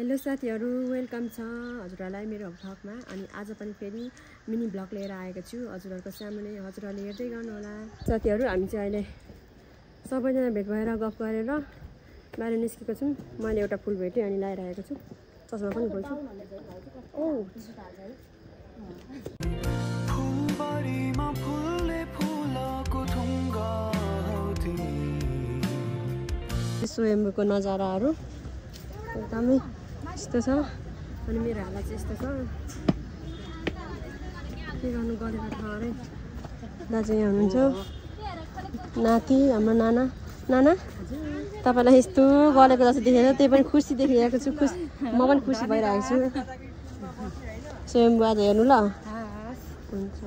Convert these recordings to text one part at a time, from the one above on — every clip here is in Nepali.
हेलो साथीहरु, वेलकम छ हजुरहरुलाई मेरो भ्लगमा। अनि आज पनि फेरि मिनी भ्लग लिएर आएको छु हजुरहरुको सामुन्ने। हजुरहरुले हेर्दै गर्नु होला। साथीहरु, हामी चाहिँ अहिले सबैजना भेट भएर गफ गरेर बाहिर निस्केको छौं। मैले एउटा फुल भेटे अनि लाइरहेको छु। चस्मा पनि खोल्छु। ओ फुलबारीमा फुलले फुलको ढुङ्गा स्वयम्भूको नजाराहरु एकदमै यस्तो छ। अनि मेरो हालत चाहिँ यस्तो छ। के गर्नु गरेर ठहरै। दाजु यहाँ हुनुहुन्छ, नाति हाम्रो नाना। नाना तपाईलाई यस्तो गलेको जस्तो देखेर त्यही पनि खुसी देखिरहेको छु। म पनि खुसी भइरहेको छु। स्वयम्भू आज हेर्नु ल। हुन्छ।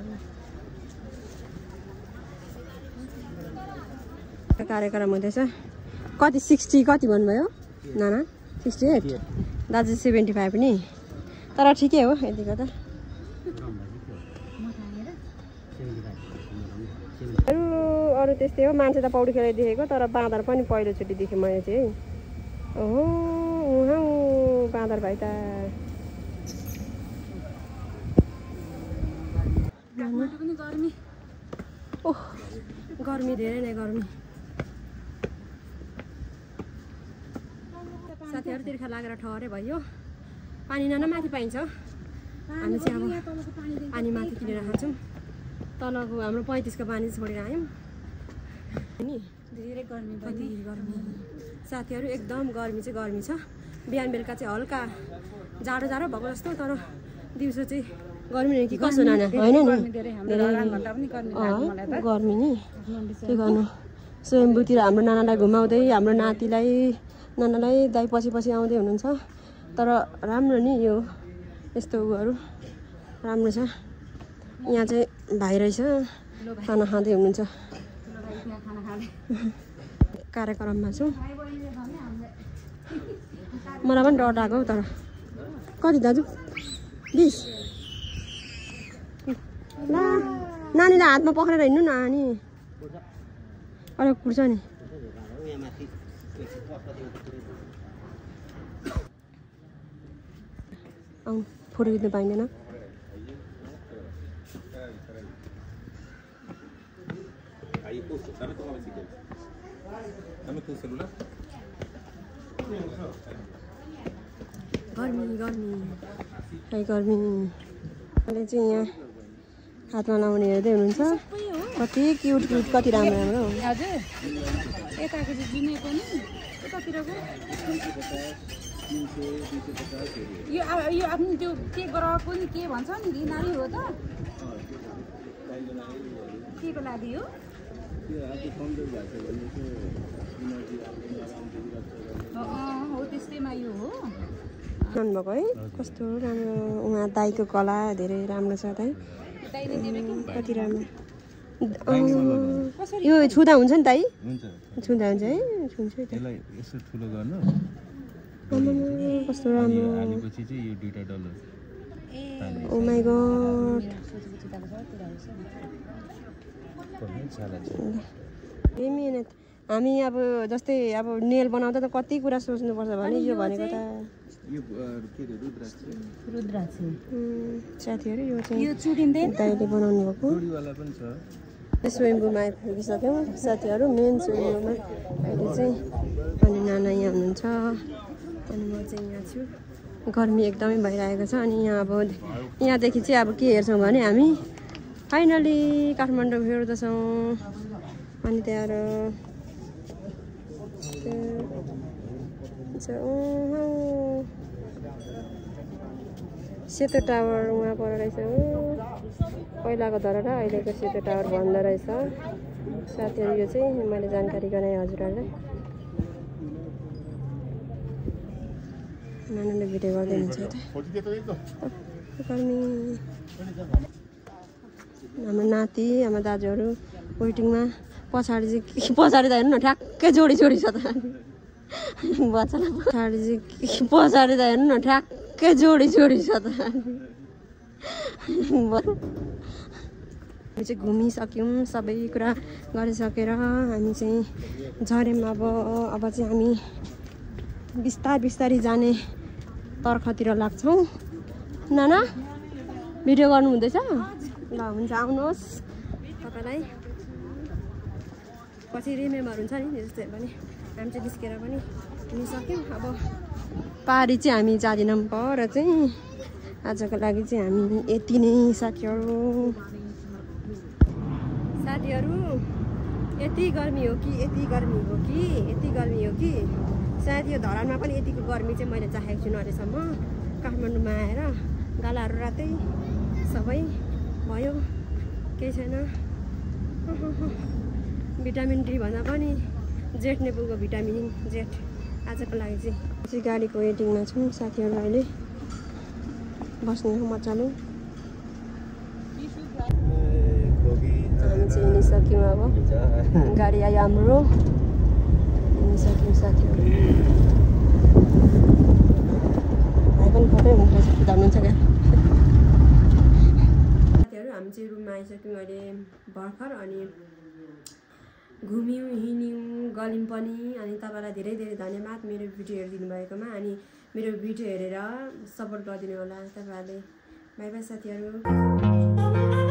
कार्यक्रम हुँदैछ। कति 60 कति भन्नुभयो नाना? 68 दाजु 75 नि। तर ठिकै हो यतिको त। अरू त्यस्तै हो। मान्छे त पौडी खेलेर देखेको, तर बाँदर पनि पहिलोचोटि देखेँ मैले चाहिँ। ओहो उहाँ बाँदर भाइ त। ओह गर्मी धेरै नै गर्मी। साथीहरु तिर्खा लागेर ठहरे भयो। पानी नाना माथि पाइन्छ। हामी चाहिँ अब पानी माथि किनेर खान्छौँ। तलको हाम्रो 35 को पानी छोडेर आयौँ नि। धेरै गर्मी पनि गर्मी। साथीहरु एकदम गर्मी चाहिँ गर्मी छ। बिहान बेलुका चाहिँ हल्का जाडो जाडो भएको जस्तो, तर दिउँसो चाहिँ गर्मी नै कि कसो नाना हैन नि। धेरै घण्टा पनि गर्मी नि। के गर्नु। स्वयम्भूतिर हाम्रो नानालाई घुमाउँदै हाम्रो नानालाई दाइ पछि आउँदै हुनुहुन्छ। तर राम्रो नि यो यस्तो उहरू राम्रो छ। यहाँ चाहिँ भाइ रहेछ खाना खाँदै हुनुहुन्छ। कार्यक्रममा छु। मलाई पनि डर लाग्यो तर कति दाजु 20 नानीलाई हातमा पक्रेर हिँड्नु न। अनि अरे कुर्छ नि। फोटो खिच्नु पाइँदैन। गर्मी गर्मी अहिले चाहिँ यहाँ हातमा लाउने हेर्दै हुनुहुन्छ। कति क्युट कति राम्रो राम्रो हो। हजुर यताको चाहिँ जुनै पनि यतातिरको यो आफ्नो त्यो के गराएको नि के भन्छ नि नानी हो त? के को लागि हो? हो त्यस्तैमा यो हो भन्नुभएको है। कस्तो राम्रो उहाँ दाइको कला धेरै राम्रो छ दाइ। कति राम्रो। यो छुँदा हुन्छ नि दाइ? छुँदा हुन्छ है। छुन्छु त। यसो ठुलो गर्नु। कस्तो राम्रो। ओ माइ गॉड। मिहिनेत। हामी अब जस्तै अब नेल बनाउँदा त कति कुरा सोच्नुपर्छ भने यो भनेको त रुद्राक्ष। साथीहरु यो चाहिँ दाइले बनाउनु भएको। स्वयम्भूमा आइपुगिसक्यौँ साथीहरु। मेन स्वयम्भूमा अहिले चाहिँ। अनि नाना यहाँ हुनुहुन्छ अनि म चाहिँ यहाँ छु। गर्मी एकदमै भइरहेको छ। अनि यहाँ अब यहाँदेखि चाहिँ अब के हेर्छौँ भने हामी फाइनली काठमाडौँ हेर्दछौँ। अनि त्यहाँ सेतो टावर उहाँ पर रहेछ। पहिलाको धरा र अहिलेको सेतो टावर भन्दो रहेछ। साथीहरु यो चाहिँ मैले जानकारी गराएँ हजुरहरुलाई। नानाले भिडियो गर्दै हुनुहुन्छ त। हाम्रो नाति हाम्रो दाजुहरू वेटिङमा। पछाडि त हेर्नु न ठ्याक्कै जोडी छ त। बच्चालाई पछाडि त हेर्नु न ठ्याक्कै जोडी छ त। हामी चाहिँ घुमिसक्यौँ। सबै कुरा गरिसकेर हामी चाहिँ झऱ्यौँ। अब चाहिँ हामी बिस्तारै जाने तर्खतिर लाग्छौँ। नाना भिडियो गर्नु हुँदैछ? ल हुन्छ आउनुहोस् तपाईँलाई पछि रिमेम्बर हुन्छ नि जस्तै पनि। हामी चाहिँ निस्केर पनि हिँडिसक्यौँ। अब पारी चाहिँ हामी जाँदैनौँ पर चाहिँ आजको लागि चाहिँ हामी यति नै साथीहरू। यति गर्मी हो कि यति गर्मी हो कि यति गर्मी हो कि सायद यो धरानमा पनि यतिको गर्मी चाहिँ मैले चाहेको छुइनँ अहिलेसम्म। काठमाडौँमा आएर गालाहरू रातै सबै भयो, केही छैन। भिटामिन डी भन्दा पनि जेठ नेपुलको भिटामिन जेठ आजको लागि चाहिँ गाडीको वेटिङमा छौँ साथीहरू। अहिले बस्ने हो मजाले। हामी चाहिँ हिँडिसक्यौँ। अब गाडी आयो हाम्रो, हिँडिसक्यौँ साथीहरू। भाइ पनि कतै हुनुहुन्छ जानुहुन्छ क्या साथीहरू। हामी चाहिँ रुममा आइसक्यौँ अहिले भर्खर। अनि घुम्यौँ हिँड्यौँ गल्यौँ पनि। अनि तपाईँलाई धेरै धेरै धन्यवाद मेरो भिडियो हेरिदिनु भएकोमा। अनि मेरो भिडियो हेरेर सपोर्ट गरिदिनु होला तपाईँहरूले। बाई बाई साथीहरू।